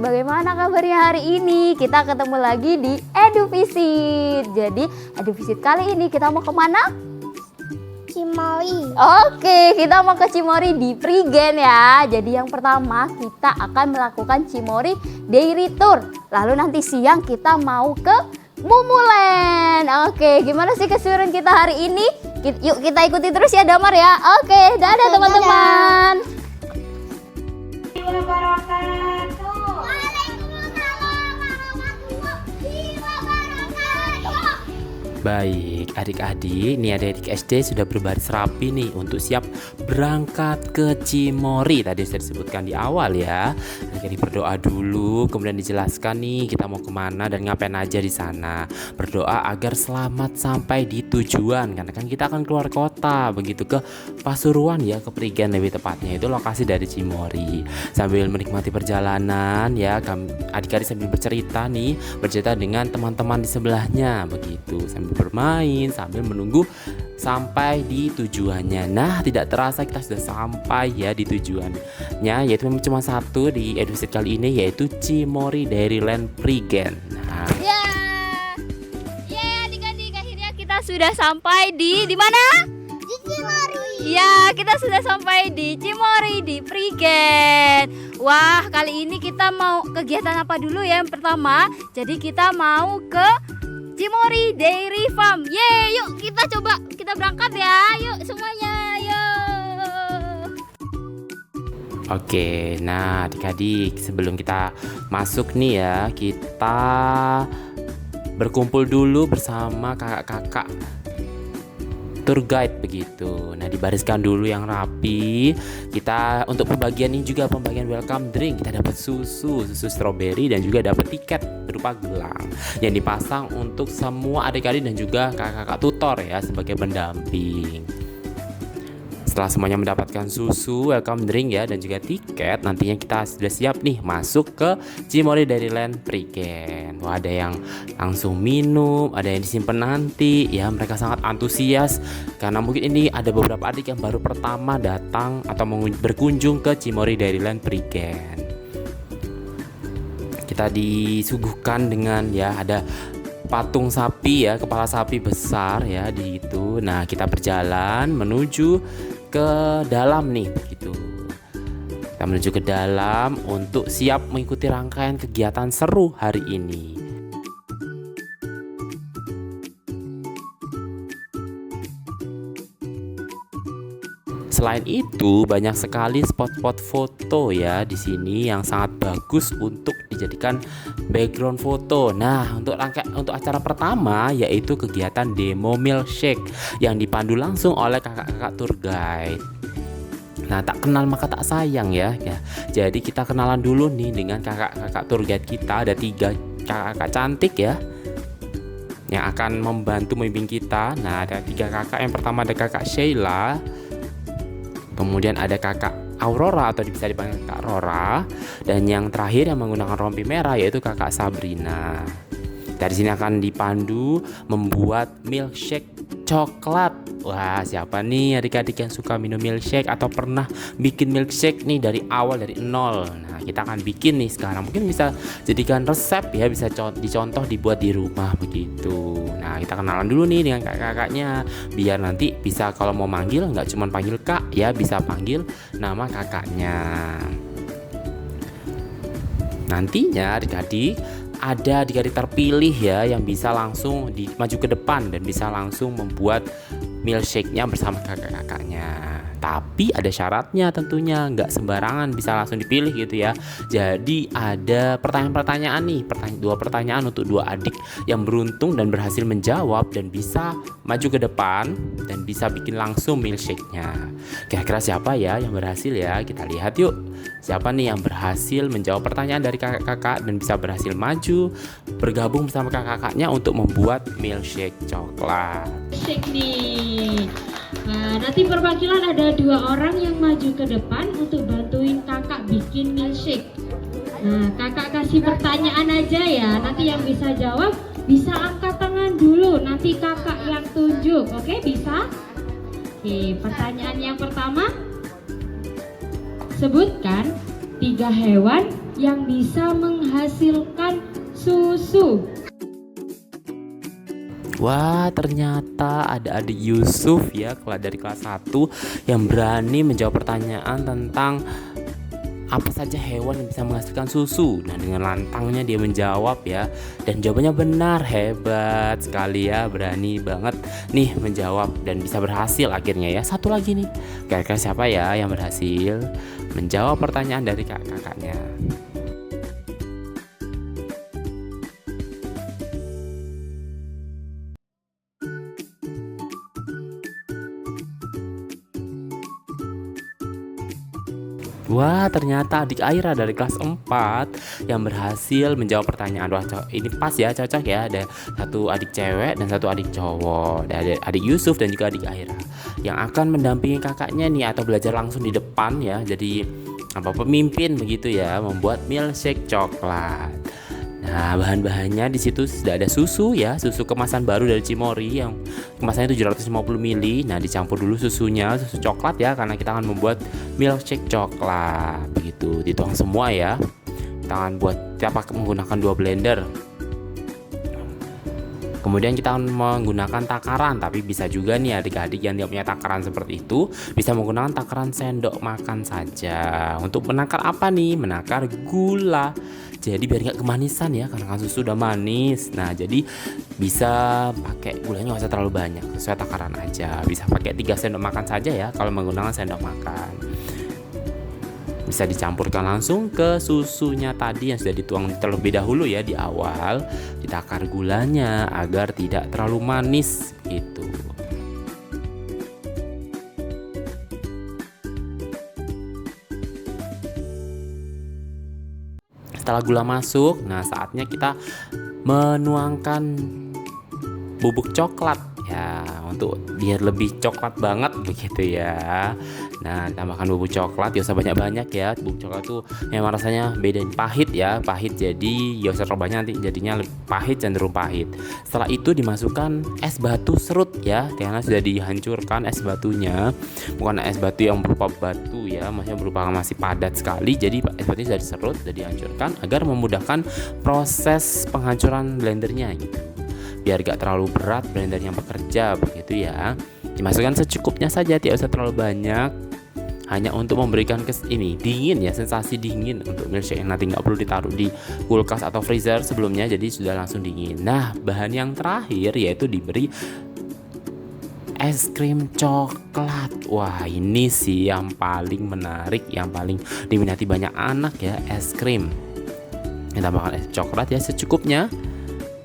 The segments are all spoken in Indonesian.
bagaimana kabarnya hari ini? Kita ketemu lagi di EduVisit. Jadi EduVisit kali ini kita mau kemana? Cimory. Oke, kita mau ke Cimory di Prigen ya. Jadi yang pertama kita akan melakukan Cimory Dairy Tour. Lalu nanti siang kita mau ke Mumulen. Oke, gimana sih keseruan kita hari ini? Yuk kita ikuti terus ya Damar ya. Oke, dadah teman-teman. Baik, adik-adik, nih adik-adik SD sudah berbaris rapi nih untuk siap berangkat ke Cimory. Tadi sudah disebutkan di awal ya. Adik-adik berdoa dulu, kemudian dijelaskan nih kita mau kemana dan ngapain aja di sana. Berdoa agar selamat sampai di tujuan, karena kan kita akan keluar kota, begitu ke Pasuruan ya, ke Prigen lebih tepatnya. Itu lokasi dari Cimory. Sambil menikmati perjalanan ya, adik-adik sambil bercerita dengan teman-teman di sebelahnya, begitu. Sambil bermain, sambil menunggu sampai di tujuannya. Nah, tidak terasa kita sudah sampai ya di tujuannya, yaitu cuma satu di EduVisit kali ini, yaitu Cimory Dairyland Prigen. Nah, adik-adik, akhirnya kita sudah sampai di mana? Di Cimory. Ya, kita sudah sampai di Cimory di Prigen. Wah, kali ini kita mau kegiatan apa dulu ya? Yang pertama, jadi kita mau ke Cimory Dairy Farm. Yuk kita berangkat ya. Yuk semuanya, yuk. Oke, nah adik-adik, sebelum kita masuk nih ya, kita berkumpul dulu bersama kakak-kakak tour guide begitu. Nah, dibariskan dulu yang rapi. Kita untuk pembagian ini juga pembagian welcome drink. Kita dapat susu stroberi dan juga dapat tiket berupa gelang yang dipasang untuk semua adik-adik dan juga kakak-kakak tutor ya sebagai pendamping. Setelah semuanya mendapatkan susu, welcome drink ya dan juga tiket, nantinya kita sudah siap nih masuk ke Cimory Dairyland Prigen. Wah, ada yang langsung minum, ada yang disimpan nanti ya. Mereka sangat antusias karena mungkin ini ada beberapa adik yang baru pertama datang atau berkunjung ke Cimory Dairyland Prigen. Kita disuguhkan dengan ya ada patung sapi ya, kepala sapi besar ya di itu. Nah, kita berjalan menuju ke dalam nih begitu. Kita menuju ke dalam untuk siap mengikuti rangkaian kegiatan seru hari ini. Selain itu, banyak sekali spot-spot foto ya di sini yang sangat bagus untuk dijadikan background foto. Nah, untuk acara pertama yaitu kegiatan demo milkshake yang dipandu langsung oleh kakak-kakak tour guide. Nah, tak kenal maka tak sayang ya. Jadi kita kenalan dulu nih dengan kakak-kakak tour guide kita. Ada 3 kakak-kakak cantik ya yang akan membantu membimbing kita. Nah, ada 3 kakak. Yang pertama ada kakak Sheila. Kemudian ada kakak Aurora atau bisa dipanggil Kak Rora, dan yang terakhir yang menggunakan rompi merah yaitu kakak Sabrina. Dari sini akan dipandu membuat milkshake coklat. Wah, siapa nih adik-adik yang suka minum milkshake atau pernah bikin milkshake nih dari awal, dari nol. Nah, kita akan bikin nih sekarang. Mungkin bisa jadikan resep ya, bisa dicontoh dibuat di rumah begitu. Nah, kita kenalan dulu nih dengan kakak-kakaknya biar nanti bisa kalau mau manggil nggak cuma panggil kak ya, bisa panggil nama kakaknya. Nantinya adik-adik ada adik-adik terpilih ya yang bisa langsung maju ke depan dan bisa langsung membuat milkshake-nya bersama kakak-kakaknya. Tapi ada syaratnya tentunya, nggak sembarangan bisa langsung dipilih gitu ya. Jadi ada pertanyaan-pertanyaan nih, 2 pertanyaan untuk 2 adik yang beruntung dan berhasil menjawab dan bisa maju ke depan dan bisa bikin langsung milkshake-nya. Kira-kira siapa ya yang berhasil ya? Kita lihat yuk. Siapa nih yang berhasil menjawab pertanyaan dari kakak-kakak dan bisa berhasil maju bergabung bersama kakak-kakaknya untuk membuat milkshake coklat. Milkshake nih. Nah, nanti perwakilan ada 2 orang yang maju ke depan untuk bantuin kakak bikin milkshake. Nah, kakak kasih pertanyaan aja ya. Nanti yang bisa jawab bisa angkat tangan dulu. Nanti kakak yang tunjuk. Oke, bisa? Oke, pertanyaan yang pertama. Sebutkan 3 hewan yang bisa menghasilkan susu? Wah, ternyata ada adik Yusuf ya, dari kelas 1 yang berani menjawab pertanyaan tentang apa saja hewan yang bisa menghasilkan susu. Nah, dengan lantangnya dia menjawab ya, dan jawabannya benar. Hebat sekali ya, berani banget nih menjawab dan bisa berhasil akhirnya ya. Satu lagi nih, kira-kira siapa ya yang berhasil menjawab pertanyaan dari kakaknya? Wah, ternyata adik Aira dari kelas 4 yang berhasil menjawab pertanyaan. Wah, ini pas ya, cocok ya. Ada satu adik cewek dan satu adik cowok. Ada adik Yusuf dan juga adik Aira yang akan mendampingi kakaknya nih, atau belajar langsung di depan ya. Jadi pemimpin begitu ya, membuat milkshake coklat. Nah, bahan-bahannya di situ sudah ada susu ya, susu kemasan baru dari Cimory yang kemasannya 750 ml. Nah, dicampur dulu susunya, susu coklat ya, karena kita akan membuat milkshake coklat. Begitu, dituang semua ya. Kita akan menggunakan 2 blender. Kemudian kita akan menggunakan takaran, tapi bisa juga nih adik-adik yang tidak punya takaran seperti itu bisa menggunakan takaran sendok makan saja. Untuk menakar apa nih? Menakar gula. Jadi biar nggak kemanisan ya, karena kan susu udah manis. Nah, jadi bisa pakai gulanya nggak usah terlalu banyak, sesuai takaran aja. Bisa pakai 3 sendok makan saja ya kalau menggunakan sendok makan. Bisa dicampurkan langsung ke susunya tadi yang sudah dituang terlebih dahulu ya di awal. Ditakar gulanya agar tidak terlalu manis gitu. Setelah gula masuk, nah saatnya kita menuangkan bubuk coklat ya, untuk biar lebih coklat banget begitu ya. Nah, tambahkan bubuk coklat, gak usah banyak-banyak ya. Bubuk coklat tuh memang rasanya bedain pahit ya, pahit, jadi gak usah terlalu banyak, nanti jadinya pahit, cenderung pahit. Setelah itu dimasukkan es batu serut ya, karena sudah dihancurkan es batunya, bukan es batu yang berupa batu ya, maksudnya berupa masih padat sekali. Jadi es batunya sudah diserut, sudah dihancurkan agar memudahkan proses penghancuran blendernya gitu, biar gak terlalu berat blendernya bekerja begitu ya. Dimasukkan secukupnya saja, tidak usah terlalu banyak, hanya untuk memberikan dingin ya, sensasi dingin untuk milkshake yang nanti nggak perlu ditaruh di kulkas atau freezer sebelumnya, jadi sudah langsung dingin. Nah, bahan yang terakhir yaitu diberi es krim coklat. Wah, ini sih yang paling menarik, yang paling diminati banyak anak ya, es krim. Kita tambahkan es coklat ya secukupnya,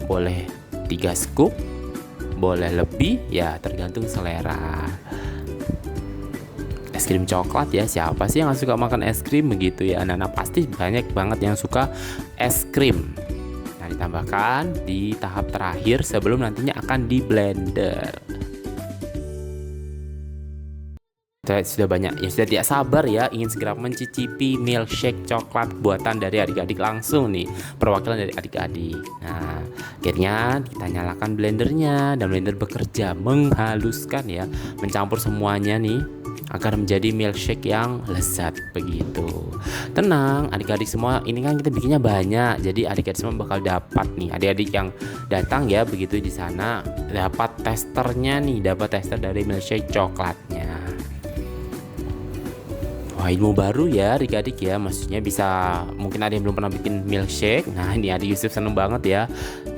boleh 3 scoop, boleh lebih ya, tergantung selera. Es krim coklat ya, siapa sih yang gak suka makan es krim begitu ya. Anak-anak pasti banyak banget yang suka es krim. Nah, ditambahkan di tahap terakhir sebelum nantinya akan di blender. Sudah banyak yang sudah tidak sabar ya, ingin segera mencicipi milkshake coklat buatan dari adik-adik langsung nih, perwakilan dari adik-adik. Nah, akhirnya kita nyalakan blendernya dan blender bekerja menghaluskan ya, mencampur semuanya nih agar menjadi milkshake yang lezat begitu. Tenang adik-adik semua, ini kan kita bikinnya banyak, jadi adik-adik semua bakal dapat nih, adik-adik yang datang ya begitu di sana dapat testernya nih, dapat tester dari milkshake coklatnya. Wah, ilmu baru ya adik-adik ya, maksudnya bisa, mungkin ada yang belum pernah bikin milkshake. Nah, ini adik Yusuf seneng banget ya,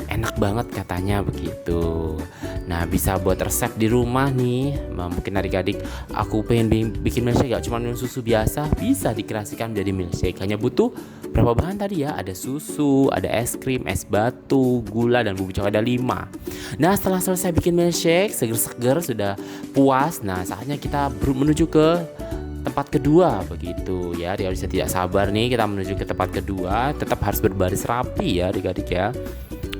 enak banget katanya begitu. Nah, bisa buat resep di rumah nih. Mungkin adik-adik, aku pengen bikin milkshake gak cuma minum susu biasa, bisa dikreasikan menjadi milkshake. Hanya butuh berapa bahan tadi ya, ada susu, ada es krim, es batu, gula, dan bubuk coklat, ada 5. Nah, setelah selesai bikin milkshake, seger-seger, sudah puas. Nah, saatnya kita menuju ke tempat kedua begitu ya. Dia bisa tidak sabar nih, kita menuju ke tempat kedua. Tetap harus berbaris rapi ya adik-adik ya.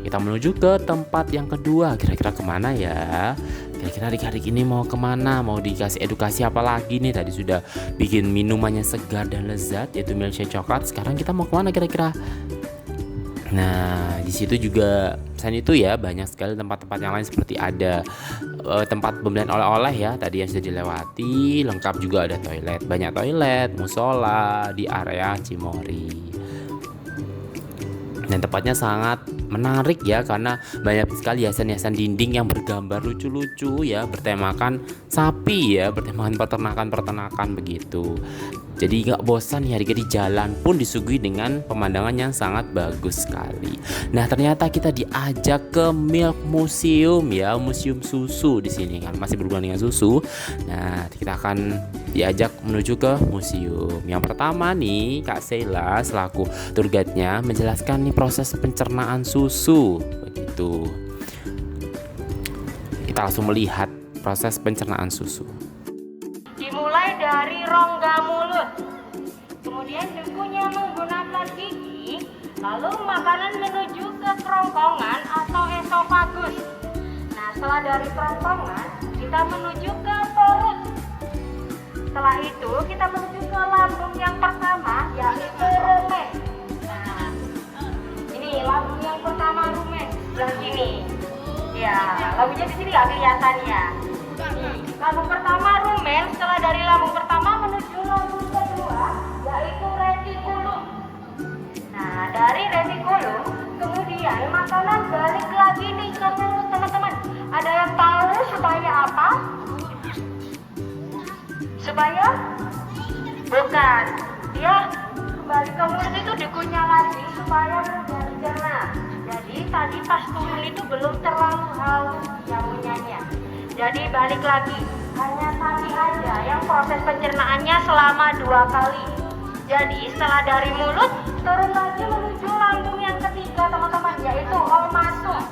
Kita menuju ke tempat yang kedua. Kira-kira kemana ya? Kira-kira adik-adik ini mau kemana? Mau dikasih edukasi apa lagi nih? Tadi sudah bikin minumannya segar dan lezat, yaitu milkshake coklat. Sekarang kita mau kemana kira-kira? Nah, di situ juga selain itu ya, banyak sekali tempat-tempat yang lain, seperti ada tempat pembelian oleh-oleh ya, tadi yang sudah dilewati. Lengkap juga ada toilet, banyak toilet, musola di area Cimory. Dan tempatnya sangat menarik ya, karena banyak sekali hiasan-hiasan dinding yang bergambar lucu-lucu ya, bertemakan sapi ya, bertemakan peternakan begitu. Jadi nggak bosan ya, di jalan pun disuguhi dengan pemandangan yang sangat bagus sekali. Nah, ternyata kita diajak ke Milk Museum ya, museum susu di sini kan, masih berhubungan dengan susu. Nah, kita akan diajak menuju ke museum. Yang pertama nih, Kak Sheila selaku tour guide-nya menjelaskan nih proses pencernaan susu begitu. Kita langsung melihat proses pencernaan susu. Dimulai dari rongga mulut, kemudian susunya menggunakan gigi, lalu makanan menuju ke kerongkongan atau esofagus. Nah, setelah dari kerongkongan kita menuju ke perut. Setelah itu kita menuju ke lambung yang pertama, yaitu rumen. Nah, ini lambung yang pertama, rumen sebelah sini. Ya, lambungnya di sini nggak kelihatan ya. Lambung pertama rumen, setelah dari lambung pertama menuju lambung kedua, yaitu retikulum. Nah, dari retikulum kemudian makanan balik lagi nih ke mulut teman-teman. Ada yang tahu supaya apa? Supaya? Bukan. Dia kembali ke mulut itu dikunyah lagi supaya mudah dicerna. Jadi tadi pas turun itu belum terlalu halus yang ngunyahnya. Jadi balik lagi, hanya sapi aja yang proses pencernaannya selama 2 kali. Jadi setelah dari mulut, turun lagi menuju lambung yang ketiga teman-teman, yaitu omasum.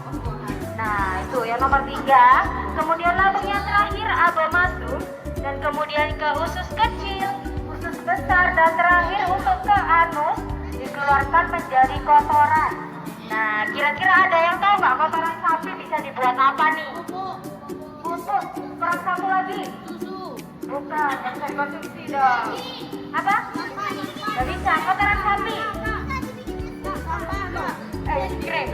Nah itu yang nomor 3, kemudian lambung yang terakhir abomasum, dan kemudian ke usus kecil, usus besar, dan terakhir untuk ke anus, dikeluarkan menjadi kotoran. Nah kira-kira ada yang tahu nggak kotoran sapi bisa dibuat apa nih? Kurang satu lagi. Susu. Bukan, yang bisa dikonsumsi dong. Apa? Gak bisa, kotoran sapi. Keren.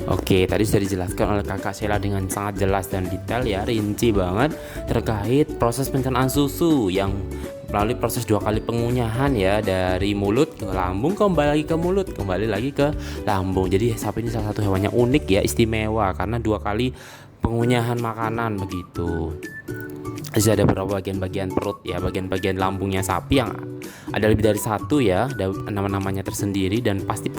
Oke, tadi sudah dijelaskan oleh Kakak Sheila dengan sangat jelas dan detail ya, rinci banget terkait proses pencernaan susu yang melalui proses 2 kali pengunyahan ya, dari mulut ke lambung, kembali lagi ke mulut, kembali lagi ke lambung. Jadi sapi ini salah satu hewan yang unik ya, istimewa karena 2 kali pengunyahan makanan begitu. Jadi ada beberapa bagian-bagian perut ya, bagian-bagian lambungnya sapi yang ada lebih dari 1 ya, ada nama-namanya tersendiri dan pasti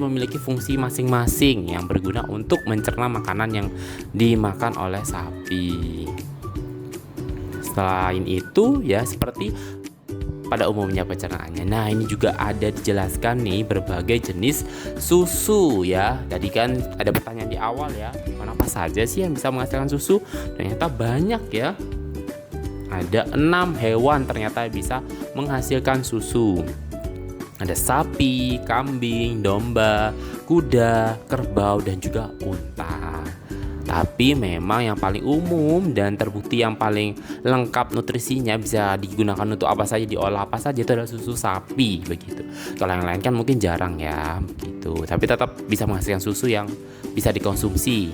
memiliki fungsi masing-masing yang berguna untuk mencerna makanan yang dimakan oleh sapi. Selain itu ya seperti pada umumnya pencernaannya. Nah ini juga ada dijelaskan nih berbagai jenis susu ya. Tadi kan ada pertanyaan di awal ya, apa saja sih yang bisa menghasilkan susu? Ternyata banyak ya. Ada 6 hewan ternyata bisa menghasilkan susu. Ada sapi, kambing, domba, kuda, kerbau, dan juga unta. Tapi memang yang paling umum dan terbukti yang paling lengkap nutrisinya bisa digunakan untuk apa saja, diolah apa saja, itu adalah susu sapi begitu. Kalau yang lain kan mungkin jarang ya begitu. Tapi tetap bisa menghasilkan susu yang bisa dikonsumsi.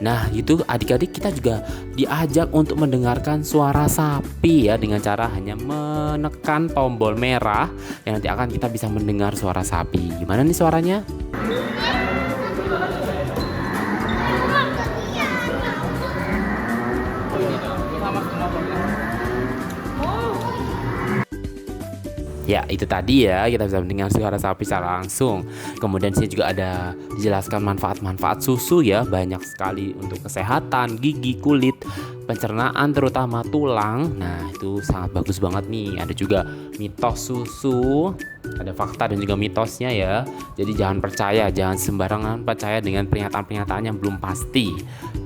Nah itu adik-adik kita juga diajak untuk mendengarkan suara sapi ya, dengan cara hanya menekan tombol merah yang nanti akan kita bisa mendengar suara sapi. Gimana nih suaranya? Ya itu tadi ya, kita bisa mendengar suara sapi secara langsung. Kemudian sini juga ada dijelaskan manfaat-manfaat susu ya, banyak sekali untuk kesehatan, gigi, kulit, pencernaan terutama tulang. Nah itu sangat bagus banget nih. Ada juga mitos susu, ada fakta dan juga mitosnya ya. Jadi jangan sembarangan percaya dengan pernyataan-pernyataan yang belum pasti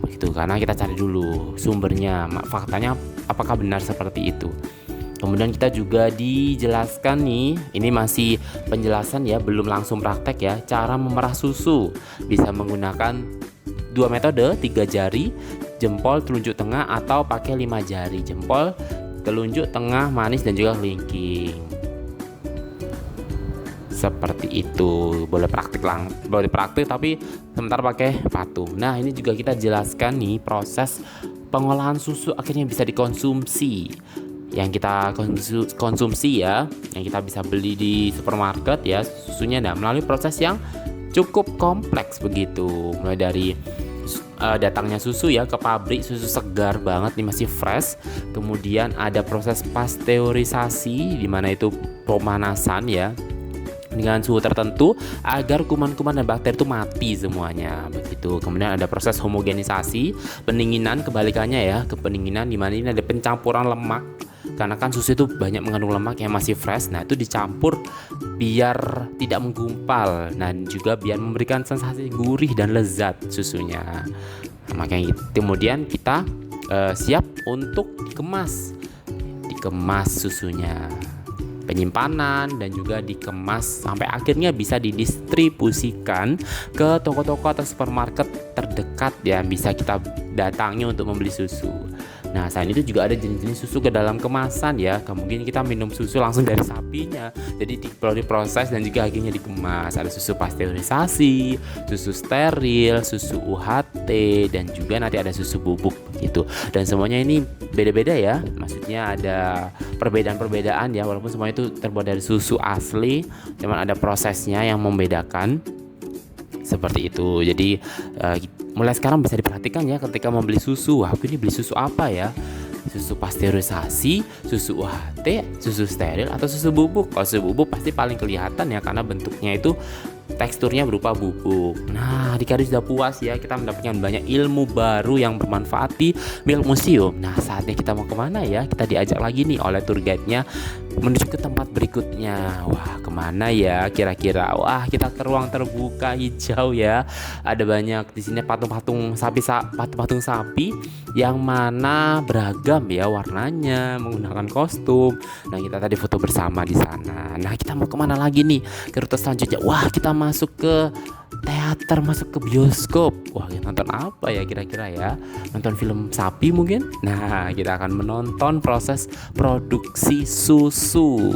begitu, karena kita cari dulu sumbernya, faktanya apakah benar seperti itu. Kemudian kita juga dijelaskan nih, ini masih penjelasan ya, belum langsung praktek ya, cara memerah susu. Bisa menggunakan 2 metode, 3 jari, jempol, telunjuk tengah, atau pakai 5 jari, jempol, telunjuk tengah, manis, dan juga kelingking. Seperti itu, boleh praktik tapi sebentar pakai patung. Nah ini juga kita jelaskan nih proses pengolahan susu akhirnya bisa dikonsumsi. yang kita konsumsi ya, yang kita bisa beli di supermarket ya susunya. Nah, melalui proses yang cukup kompleks begitu, mulai dari datangnya susu ya ke pabrik, susu segar banget nih, masih fresh. Kemudian ada proses pasteurisasi di mana itu pemanasan ya dengan suhu tertentu agar kuman-kuman dan bakteri itu mati semuanya begitu. Kemudian ada proses homogenisasi, pendinginan, kebalikannya ya ke pendinginan, di mana ini ada pencampuran lemak karena kan susu itu banyak mengandung lemak yang masih fresh. Nah, itu dicampur biar tidak menggumpal, dan juga biar memberikan sensasi gurih dan lezat susunya. Nah, makanya kemudian kita siap untuk dikemas susunya, penyimpanan, dan juga dikemas sampai akhirnya bisa didistribusikan ke toko-toko atau supermarket terdekat yang bisa kita datangi untuk membeli susu. Nah, selain itu juga ada jenis-jenis susu ke dalam kemasan ya. Mungkin kita minum susu langsung dari sapinya, jadi perlu diproses dan juga akhirnya dikemas. Ada susu pasteurisasi, susu steril, susu UHT, dan juga nanti ada susu bubuk gitu. Dan semuanya ini beda-beda ya. Maksudnya ada perbedaan-perbedaan ya, walaupun semuanya itu terbuat dari susu asli, cuman ada prosesnya yang membedakan. Seperti itu. Jadi mulai sekarang bisa diperhatikan ya ketika membeli susu. Wah, aku ini beli susu apa ya? Susu pasteurisasi, susu UHT, susu steril, atau susu bubuk. Kalau susu bubuk pasti paling kelihatan ya, karena bentuknya itu teksturnya berupa bubuk. Nah, dikali sudah puas ya, kita mendapatkan banyak ilmu baru yang bermanfaat di Milk Museum. Nah, saatnya kita mau kemana ya? Kita diajak lagi nih oleh tour guide-nya menuju ke tempat berikutnya. Wah, kemana ya kira-kira? Wah, kita ke ruang terbuka hijau ya. Ada banyak di sini patung-patung sapi yang mana beragam ya warnanya, menggunakan kostum. Nah, kita tadi foto bersama di sana. Nah, kita mau kemana lagi nih? Ke rute selanjutnya. Wah, kita masuk ke teater, masuk ke bioskop. Wah, nonton apa ya kira-kira ya? Nonton film sapi mungkin? Nah, kita akan menonton proses produksi susu.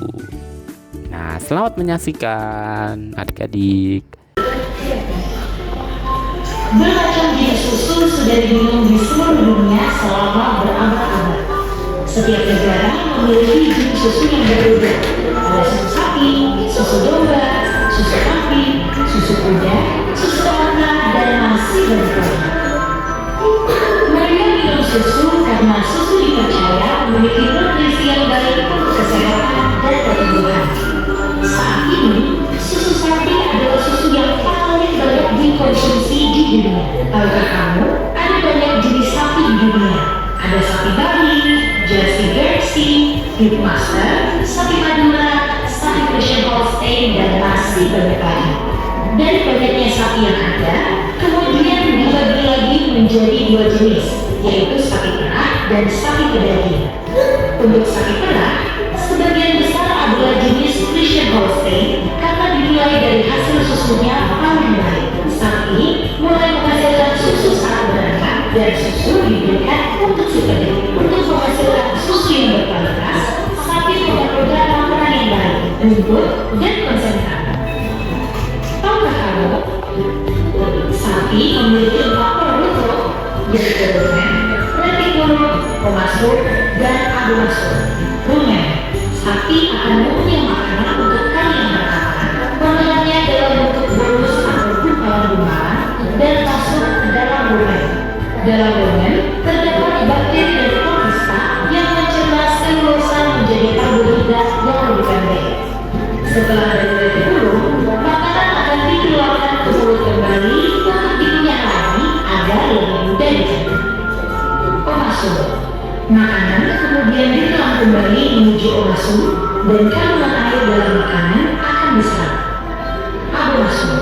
Nah, selamat menyaksikan adik-adik. Bermacam jenis susu sudah diminum di seluruh dunia selama berabad-abad. Setiap negara memiliki jenis susu yang berbeda. Ada susu sapi, susu domba, susu kambing, susu kuda, susu onta, dan masih banyak lagi. Mereka minum susu karena susu dipercaya memiliki nutrisi yang baik untuk kesehatan dan pertumbuhan. Saat ini, susu sapi adalah susu yang paling banyak dikonsumsi di dunia. Tahukah kamu, ada banyak jenis sapi di dunia. Ada sapi Bali, Jersey Jersey, Pitmaster, sapi Madura, sapi Persian Holstein, dan masih banyak lagi. Dari banyaknya sapi yang ada, kemudian dibagi lagi menjadi dua jenis, yaitu sapi perah dan sapi pedaging. Untuk sapi perah, sebagian besar adalah jenis Persian Holstein karena dinilai dari hasil susunya paling baik. Saat ini mulai menghasilkan susu saat berangkat, dan susu diberikan untuk si pedaging. Untuk menghasilkan susu yang berkualitas, sapi memerlukan makanan yang baik, rumput, dan konsentrat. Tahukah kamu, sapi memiliki 4 produk, yaitu rumen, lentikulum, komasur, dan abumasur. Rumen, sapi akan mengunyah makanan untuk kali yang pertama. Makanannya dalam bentuk bolus atau gumpalan-gumpalan dan masuk ke dalam rumen. Dalam rumen terdapat bakteri dan protista yang mencerna selulosa menjadi karbohidrat yang lebih pendek. Setelah dari lentikulum, makanan akan dikeluarkan ke mulut kembali untuk dikunyah lagi agar lebih mudah dicerna. Komasur, makanan kemudian ditelan kembali menuju omasum dan kandungan air dalam makanan akan diserap. Abumasum,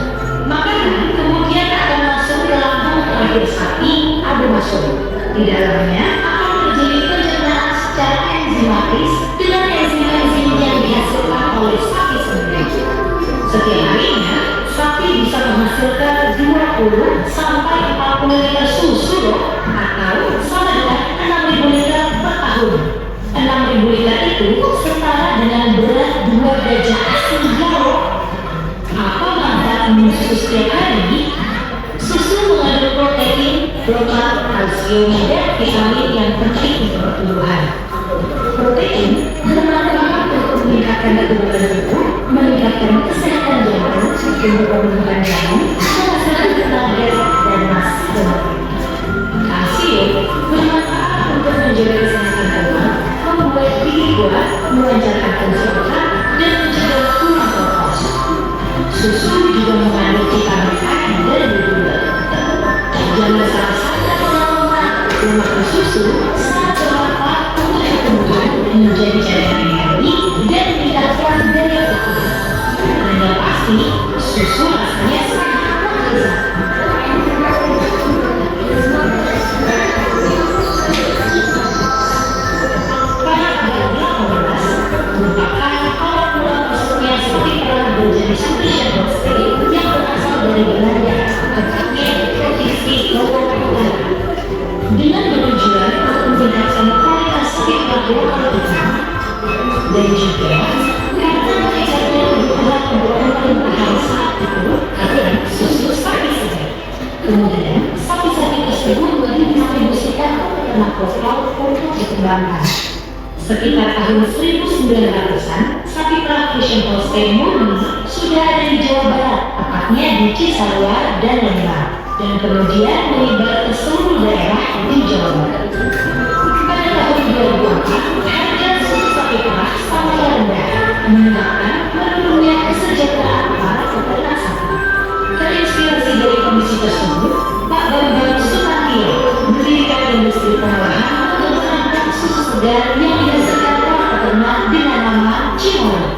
makanan kemudian akan masuk ke lambung terakhir sapi, abumasum. Di dalamnya akan terjadi pencernaan secara enzimatis dengan enzim-enzim yang dihasilkan oleh sapi sendiri. Setiap harinya, sapi bisa menghasilkan 20 sampai 40 liter susu atau sama dengan 6.000 liter per tahun. 6.000 liter itu setara dengan berat 2 gajah asli Jawa. Apa manfaat minum susu setiap hari? Susu mengandung protein, protein, kalsium, dan vitamin yang penting untuk pertumbuhan. Protein bermanfaat untuk meningkatkan kekebalan tubuh, meningkatkan kesehatan jantung, untuk pembentukan janin, menghasilkan tenaga dan massa tubuh. Kalsium bermanfaat untuk menjaga kesehatan tulang, membuat gigi kuat, melancarkan fungsi otak, dan mencegah tulang kotor. Susu juga mengandung vitamin A dan B2. Jangan salah sangka teman-teman, memakan susu sangat bermanfaat untuk pertumbuhan, menjadi cadangan energi, dan meningkatkan daya tahan. Dan yang pasti, susu rasanya sangat lezat. Pada abad 18, merupakan awal mula masuknya sapi perah berjenis Friesian Holstein yang berasal dari Belanda, tepatnya provinsi Lombok Utara. Dengan bertujuan untuk meningkatkan kualitas sapi perah lokal kita, dan juga karena mengejarnya kebutuhan pembuatan saat itu adalah susu sapi segar. Kemudian sapi-sapi tersebut didistribusikan ke peternak lokal untuk dikembangkan. Sekitar tahun 1900-an, sapi perah Friesian Holstein murni sudah ada di Jawa Barat, tepatnya di Cisarua dan Lembang, dan kemudian menyebar ke seluruh daerah di Jawa Barat. Pada tahun 2004, harga susu sapi perah sangat rendah, menyebabkan menurunnya kesejahteraan para peternak sapi. Terinspirasi dari kondisi tersebut, Pak Bambang Sutandio mendirikan industri pengolahan untuk menanam susu segar yang dihasilkan para peternak dengan nama Cimori.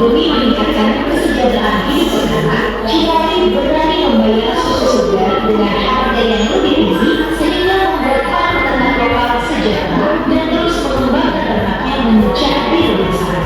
Demi meningkatkan kesejahteraan hidup peternak, Cimori berani membayar susu segar dengan harga yang lebih tinggi sehingga membuat para peternak lokal sejahtera dan terus mengembangkan ternaknya menjadi lebih besar.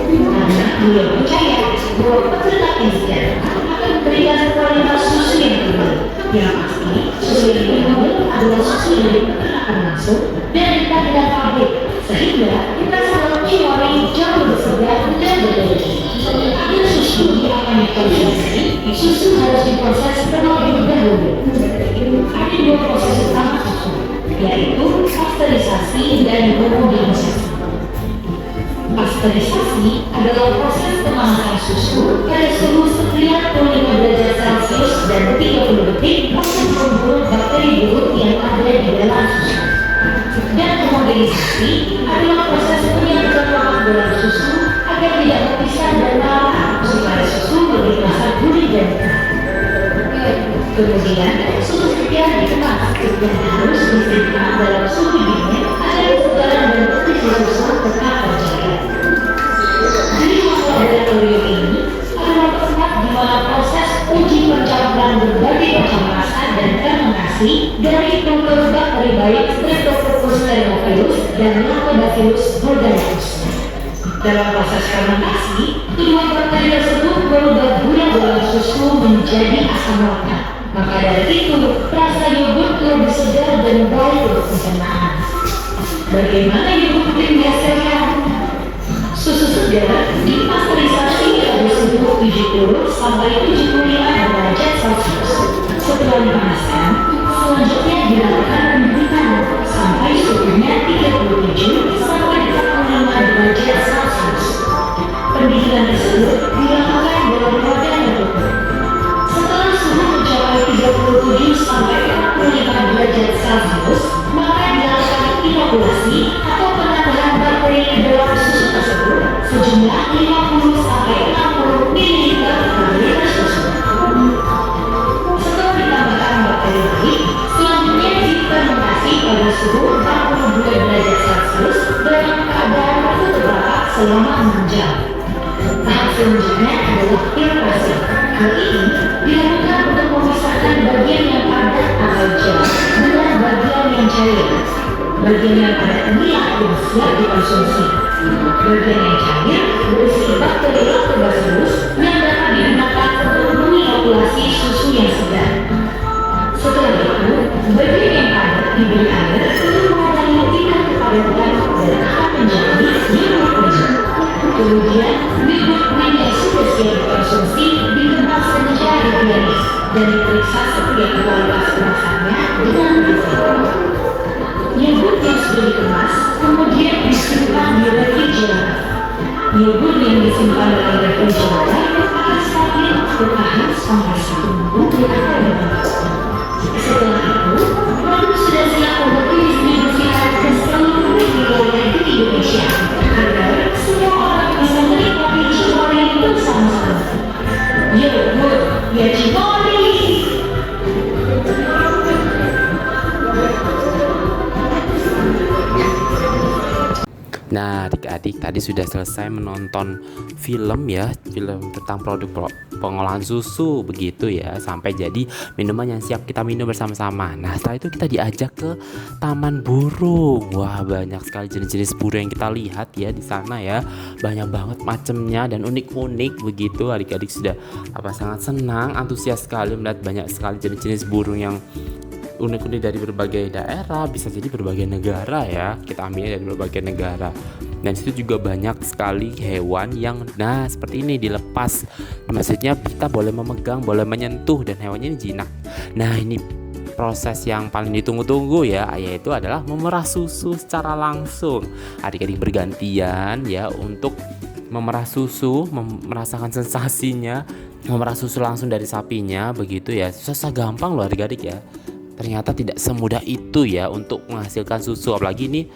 Karena beliau percaya bahwa peternak yang sejahtera akan memberikan kualitas susu yang tinggi. Yang pasti, susu yang diambil adalah susu dari peternakan langsung dan tidak pabrik, sehingga kita selalu Cimori jauh lebih segar dan bergizi. Agar susu yang akan dikonsumsi, susu harus diproses terlebih dahulu. Ada dua proses utama susu, yaitu pasteurisasi dan homogenisasi. Pasteurisasi adalah proses pemanasan susu pada suhu 95 derajat Celcius dan 30 detik untuk membunuh bakteri buruk yang ada di dalam susu. Dan homogenisasi adalah proses penyatuan lemak dalam susu agar tidak terpisah dan rata supaya susu lebih terasa gurih dan terang. Kemudian, susu segar dikemas dan harus disimpan dalam suhu dingin agar kesegaran dan nutrisi susu tetap terjaga. Di laboratorium ini adalah tempat di mana proses uji pencampuran berbagai macam rasa dan fermentasi dari kultur bakteri baik Streptococcus thermophilus dan Lactobacillus bulgaricus. Dalam proses fermentasi, kedua bakteri tersebut berubah gula dalam susu menjadi asam laktat. Maka dari itu, rasa yogurt lebih segar dan baik untuk pencernaan. Bagaimana yogurt yang dihasilkan? Susu segar dipasteurisasi pada suhu 70 sampai 75 derajat Celcius. Setelah dipanaskan, selanjutnya dilakukan pembentukan sampai suhunya 37 sampai 45 derajat Celcius. Pendinginan tersebut dilakukan dalam wadah tertutup. Setelah suhu mencapai 37 sampai 45 derajat Celcius, maka dilakukan inokulasi atau penambahan bakteri dalam susu tersebut sejumlah 50 sampai 60 ml per liter susu. Setelah ditambahkan bakteri baik, selanjutnya difermentasi pada suhu 42 derajat Celcius dalam keadaan tertutup rapat selama 6 jam. Tahap selanjutnya adalah filtrasi. Hal ini dilakukan untuk memisahkan bagian yang padat atau gel dengan bagian yang cair. Bagian yang padat inilah yang siap dikonsumsi. Bagian yang cair berisi bakteri Lactobacillus yang dapat digunakan untuk menginokulasi susu yang segar. Setelah itu, bagian yang padat diberi air untuk mengurangi tingkat kepadatan dan akan menjadi yogurt cream. Kemudian, yogurt cream yang sudah siap dikonsumsi dikemas secara higienis dan diperiksa setiap kualitas kemasannya dengan detail. Yogurt yang sudah dikemas kemudian disimpan di refrigerator. Yogurt yang disimpan dalam refrigerator akan stabil bertahan sampai 1 minggu di akhir bulan. Setelah itu, produk sudah siap untuk didistribusikan ke seluruh wilayah di Indonesia agar semua orang bisa menikmati Cimory bersama-sama. Yogurt ya Cimory. Nah, adik-adik tadi sudah selesai menonton film ya, film tentang produk pengolahan susu begitu ya, sampai jadi minuman yang siap kita minum bersama-sama. Nah, setelah itu kita diajak ke taman burung. Wah, banyak sekali jenis-jenis burung yang kita lihat ya di sana ya. Banyak banget macamnya dan unik-unik begitu. Adik-adik sudah sangat senang, antusias sekali melihat banyak sekali jenis-jenis burung yang unik-unik dari berbagai daerah, bisa jadi berbagai negara ya, kita ambil dari berbagai negara. Dan situ juga banyak sekali hewan yang seperti ini dilepas, maksudnya kita boleh memegang, boleh menyentuh, dan hewannya ini jinak. Nah, ini proses yang paling ditunggu-tunggu ya, yaitu adalah memerah susu secara langsung. Adik-adik bergantian ya untuk memerah susu, merasakan sensasinya memerah susu langsung dari sapinya begitu ya. Susah gampang loh adik-adik ya. Ternyata tidak semudah itu ya untuk menghasilkan susu, apalagi ini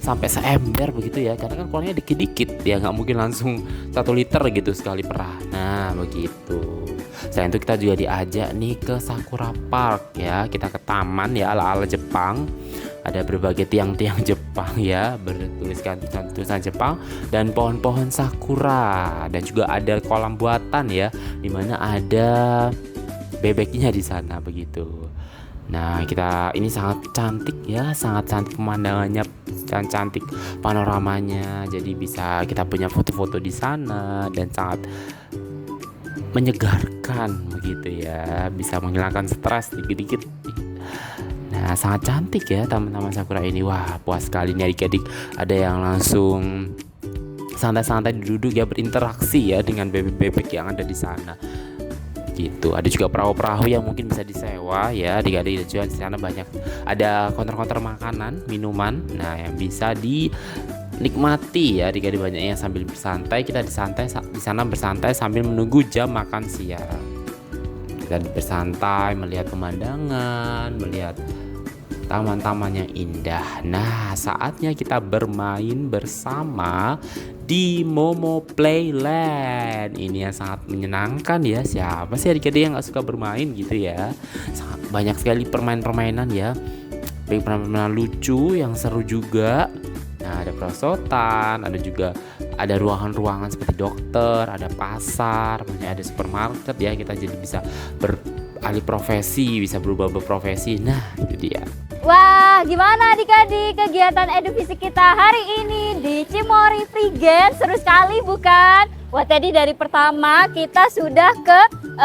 sampai seember begitu ya, karena kan keluarnya dikit-dikit ya, nggak mungkin langsung 1 liter gitu sekali perah. Nah begitu. Selain itu kita juga diajak nih ke Sakura Park ya, kita ke taman ya ala-ala Jepang. Ada berbagai tiang-tiang Jepang ya, bertuliskan tulisan Jepang, dan pohon-pohon sakura, dan juga ada kolam buatan ya, dimana ada bebeknya di sana begitu. Nah, ini sangat cantik ya, sangat cantik pemandangannya, sangat cantik panoramanya. Jadi bisa kita punya foto-foto di sana dan sangat menyegarkan begitu ya, bisa menghilangkan stres dikit-dikit. Nah, sangat cantik ya taman-taman sakura ini. Wah, puas sekali nih adik-adik. Ada yang langsung santai-santai duduk ya, berinteraksi ya dengan bebek-bebek yang ada di sana. Gitu. Ada juga perahu-perahu yang mungkin bisa disewa ya, adik-adik. Juga di sana banyak ada counter-counter makanan, minuman. Nah, yang bisa dinikmati ya, adik-adik, banyak yang sambil bersantai. Kita di sana bersantai sambil menunggu jam makan siang. Kita bersantai melihat pemandangan, melihat taman-taman yang indah. Nah, saatnya kita bermain bersama di Momo Playland. Ini yang sangat menyenangkan ya. Siapa sih adik-adik yang gak suka bermain gitu ya. Sangat banyak sekali permainan-permainan ya, baik permainan lucu yang seru juga. Nah, ada perosotan, ada ruangan-ruangan seperti dokter, ada pasar, ada supermarket ya. Kita jadi bisa beralih profesi, bisa berubah berprofesi. Nah, itu dia. Wah, gimana adik-adik kegiatan edufisik kita hari ini di Cimory Free Game? Seru sekali bukan? Wah, tadi dari pertama kita sudah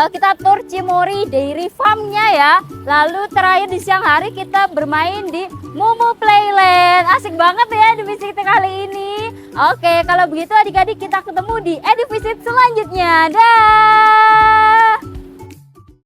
kita tur Cimory Dairy Farm-nya ya. Lalu terakhir di siang hari kita bermain di Momo Playland. Asik banget ya edufisik kita kali ini. Oke, kalau begitu adik-adik kita ketemu di edufisik selanjutnya. Dah.